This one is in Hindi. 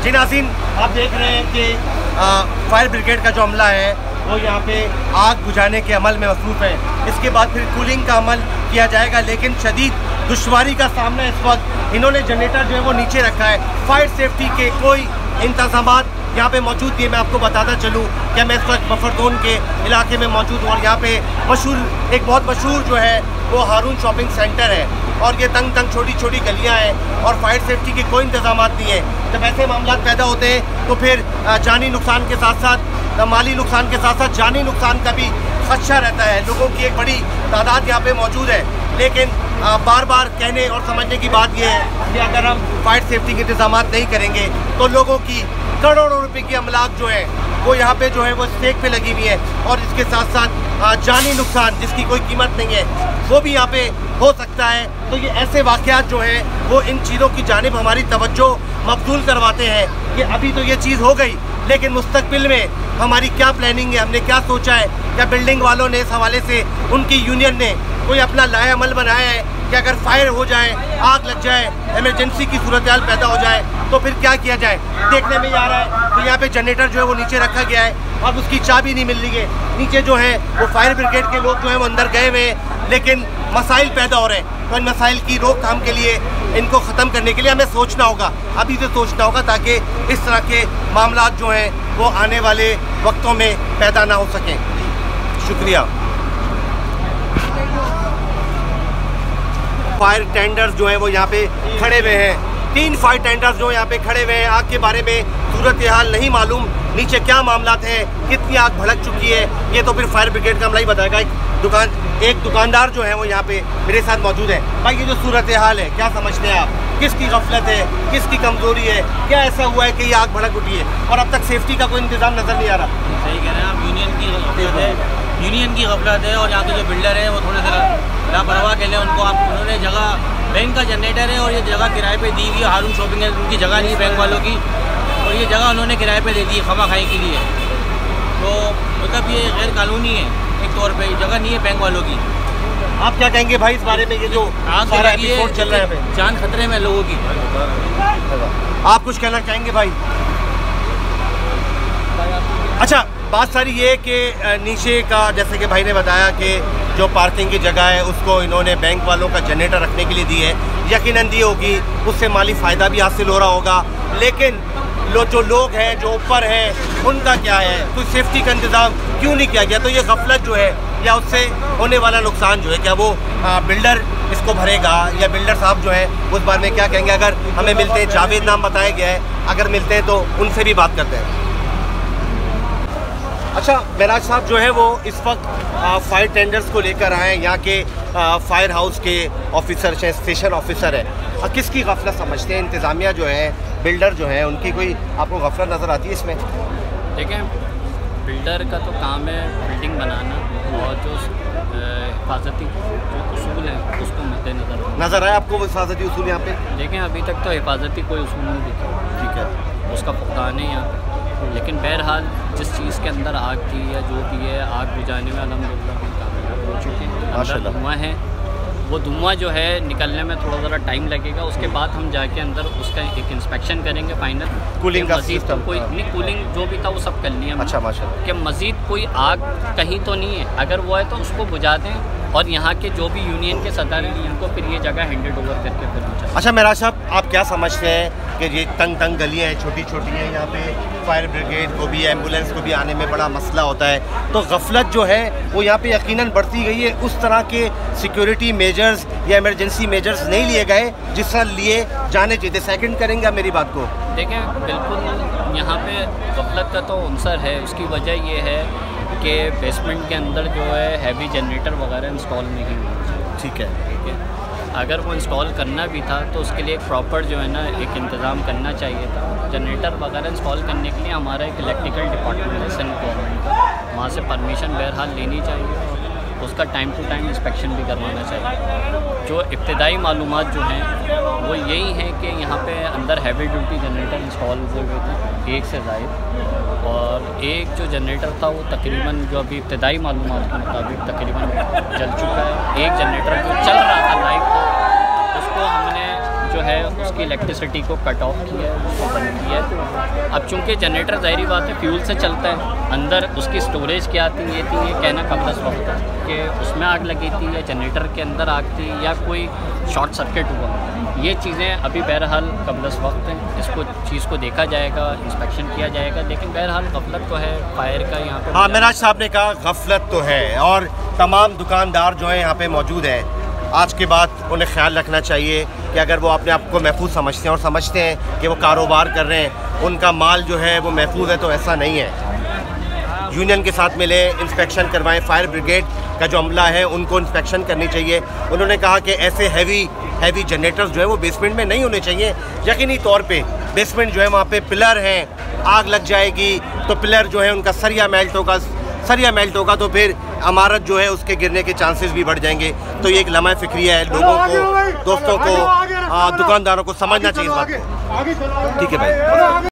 जी नाज़रीन, आप देख रहे हैं कि फायर ब्रिगेड का जो अमला है वो यहाँ पे आग बुझाने के अमल में मसरूफ़ है। इसके बाद फिर कूलिंग का अमल किया जाएगा, लेकिन शदीद दुश्वारी का सामना इस वक्त। इन्होंने जनरेटर जो है वो नीचे रखा है। फायर सेफ्टी के कोई इंतज़ामात यहाँ पे मौजूद नहीं है। मैं आपको बताता चलूँ कि मैं इस वक्त बफर जोन के इलाके में मौजूद हूँ और यहाँ पे एक बहुत मशहूर जो है वो हारून शॉपिंग सेंटर है और ये तंग तंग छोटी छोटी गलियाँ हैं और फायर सेफ्टी के कोई इंतजाम नहीं है। जब ऐसे मामला पैदा होते हैं तो फिर जानी नुकसान के साथ साथ माली नुकसान के साथ साथ जानी नुकसान का भी खदशा रहता है। लोगों की एक बड़ी तादाद यहाँ पे मौजूद है, लेकिन बार बार कहने और समझने की बात यह है कि अगर हम फायर सेफ्टी के इंतजाम नहीं करेंगे तो लोगों की करोड़ों रुपए की अमलाक जो है वो यहाँ पे जो है वो स्टेक पे लगी हुई है और इसके साथ साथ जानी नुकसान जिसकी कोई कीमत नहीं है वो भी यहाँ पे हो सकता है। तो ये ऐसे वाक़यात जो है वो इन चीज़ों की जानिब हमारी तवज्जो मबज़ूल करवाते हैं कि अभी तो ये चीज़ हो गई, लेकिन मुस्तकबिल में हमारी क्या प्लानिंग है, हमने क्या सोचा है। क्या बिल्डिंग वालों ने इस हवाले से, उनकी यूनियन ने कोई अपना लाया अमल बनाया है कि अगर फायर हो जाए, आग लग जाए, इमरजेंसी की सूरत हाल पैदा हो जाए तो फिर क्या किया जाए। देखने में आ रहा है तो यहाँ पे जनरेटर जो है वो नीचे रखा गया है और उसकी चाबी नहीं मिल रही है। नीचे जो है वो फायर ब्रिगेड के लोग जो है वो अंदर गए हुए हैं, लेकिन मसाइल पैदा हो रहे हैं। तो इन मसाइल की रोकथाम के लिए, इनको ख़त्म करने के लिए हमें सोचना होगा, अभी से सोचना होगा, ताकि इस तरह के मामला जो हैं वो आने वाले वक्तों में पैदा ना हो सकें। शुक्रिया। फायर टेंडर्स जो हैं वो यहाँ पे खड़े हुए हैं। 3 फायर टेंडर्स जो यहाँ पे खड़े हुए हैं। आग के बारे में सूरत हाल नहीं मालूम, नीचे क्या मामला हैं, कितनी आग भड़क चुकी है, ये तो फिर फायर ब्रिगेड का अमला ही बताएगा। एक दुकानदार जो है वो यहाँ पे मेरे साथ मौजूद है। भाई, ये जो सूरत हाल है क्या समझते हैं आप? किसकी गफलत है, किसकी कमज़ोरी है, क्या ऐसा हुआ है कि ये आग भड़क उठी है और अब तक सेफ्टी का कोई इंतजाम नज़र नहीं आ रहा? सही कह रहे हैं आप, यूनियन की गफलत है और यहाँ के जो बिल्डर है वो थोड़े से लापरवाह के लिए उन्होंने जगह, बैंक का जनरेटर है और ये जगह किराए पे दी हुई है। हारून शॉपिंग है, उनकी जगह नहीं है बैंक वालों की, और ये जगह उन्होंने किराए पे दे दी है खमा खाई के लिए। तो मतलब ये गैर कानूनी है एक तौर पे, जगह नहीं है बैंक वालों की। आप क्या कहेंगे भाई इस बारे में? ये जो सारा एपिसोड चल रहा है, जान खतरे में लोगों की। आप कुछ कहना चाहेंगे भाई? अच्छा, बात सारी ये कि नीचे का, जैसे कि भाई ने बताया कि जो पार्किंग की जगह है उसको इन्होंने बैंक वालों का जनरेटर रखने के लिए दी है। यकीनन दी होगी, उससे माली फ़ायदा भी हासिल हो रहा होगा, लेकिन जो लोग हैं जो ऊपर हैं उनका क्या है? कोई सेफ्टी का इंतज़ाम क्यों नहीं किया गया? तो ये गफलत जो है या उससे होने वाला नुकसान जो है, क्या वो बिल्डर इसको भरेगा या बिल्डर साहब जो है उस बारे में क्या कहेंगे? अगर हमें मिलते हैं, जावेद नाम बताया गया है, अगर मिलते हैं तो उनसे भी बात करते हैं। अच्छा, मेराज साहब जो है वो इस वक्त फायर टेंडर्स को लेकर आए हैं। यहाँ के फायर हाउस के ऑफिसर हैं, स्टेशन ऑफिसर है। किसकी गफलत समझते हैं? इंतज़ामिया जो है, बिल्डर जो है, उनकी कोई आपको गफलत नज़र आती है इसमें? देखें, बिल्डर का तो काम है बिल्डिंग बनाना और जो हिफाजती जो उसूल हैं उसको मद्देनज़र नज़र आया आपको वो हिफाजती उसूल यहाँ पे? देखें, अभी तक तो हिफाजती कोई उसूल नहीं दिखा। ठीक है, उसका फुकदान है यहाँ पे, लेकिन बहरहाल जिस चीज़ के अंदर आग थी या जो भी है, आग बुझाने में अल्हम्दुलिल्लाह हम कामयाब हो चुके हैं। अंदर धुआं है, वो धुआं जो है निकलने में थोड़ा ज़रा टाइम लगेगा। उसके बाद हम जाके अंदर उसका एक इंस्पेक्शन करेंगे फाइनल। कूलिंग का मज़ीद तो कोई नहीं, कूलिंग जो भी था वो सब कर लिया। अच्छा, माशाल्लाह। कि मज़ीद कोई आग कहीं तो नहीं है, अगर वो है तो उसको बुझा दें और यहाँ के जो भी यूनियन के सदर हैं उनको फिर ये जगह हैंडेड ओवर करके फिर चाहिए। अच्छा मेराज साहब, आप क्या समझते हैं कि ये तंग तंग गलियाँ हैं, छोटी छोटी हैं, यहाँ पे फायर ब्रिगेड को भी, एम्बुलेंस को भी आने में बड़ा मसला होता है, तो गफलत जो है वो यहाँ पे यकीनन बढ़ती गई है। उस तरह के सिक्योरिटी मेजर्स या इमरजेंसी मेजर्स नहीं लिए गए जिस तरह लिए जाने चाहिए। सेकंड करेंगे मेरी बात को? देखें, बिल्कुल यहाँ पे गफलत का तो अंसर है। उसकी वजह ये है कि बेसमेंट के अंदर जो है हैवी जनरेटर वगैरह इंस्टॉल नहीं हुआ। ठीक है, अगर वो इंस्टॉल करना भी था तो उसके लिए एक प्रॉपर जो है ना एक इंतज़ाम करना चाहिए था। जनरेटर वगैरह इंस्टॉल करने के लिए हमारा एक इलेक्ट्रिकल डिपार्टमेंट है सेंट्रल गवर्नमेंट का, वहाँ से परमिशन बहरहाल लेनी चाहिए और उसका टाइम टू टाइम इंस्पेक्शन भी करवाना चाहिए। जो इब्तदाई मालूमात जो हैं वो यही हैं कि यहाँ पे अंदर हैवी ड्यूटी जनरेटर इंस्टॉल हुए थे, एक से ज़ायद, और एक जो जनरेटर था वो तकरीबन जो अभी इब्तदाई मालूमात के मुताबिक तकरीबन जल चुका है। एक जनरेटर जो चल रहा था लाइव था उसको हमने जो है उसकी इलेक्ट्रिसिटी को कट ऑफ किया है, उसको बंद किया है। अब चूँकि जनरेटर ज़ाहिरी बात है फ्यूल से चलता है, अंदर उसकी स्टोरेज क्या थी ये कहना कबल वक्त है कि उसमें आग लगी थी या जनरेटर के अंदर आग थी या कोई शॉर्ट सर्किट हुआ, ये चीज़ें अभी बहरहाल कबल वक्त हैं। इसको चीज़ को देखा जाएगा, इंस्पेक्शन किया जाएगा, लेकिन बहरहाल गफलत तो है फायर का यहाँ पे। हाँ, मेराज साहब ने कहा गफलत तो है और तमाम दुकानदार जो हैं यहाँ पे मौजूद हैं। आज के बाद उन्हें ख्याल रखना चाहिए कि अगर वो अपने आप को महफूज समझते हैं और समझते हैं कि वो कारोबार कर रहे हैं, उनका माल जो है वो महफूज है, तो ऐसा नहीं है। यूनियन के साथ मिले, इंस्पेक्शन करवाएं। फायर ब्रिगेड का जो अमला है उनको इंस्पेक्शन करनी चाहिए। उन्होंने कहा कि ऐसे हैवी जनरेटर्स जो है वो बेसमेंट में नहीं होने चाहिए। यकीनी तौर पे बेसमेंट जो है वहाँ पे पिलर हैं, आग लग जाएगी तो पिलर जो है उनका सरिया मेल्ट होगा तो फिर इमारत जो है उसके गिरने के चांसेस भी बढ़ जाएंगे। तो ये एक लम्हा फिक्रिया है, लोगों को, दोस्तों को, दुकानदारों को समझना चाहिए इस बात को। ठीक है भाई।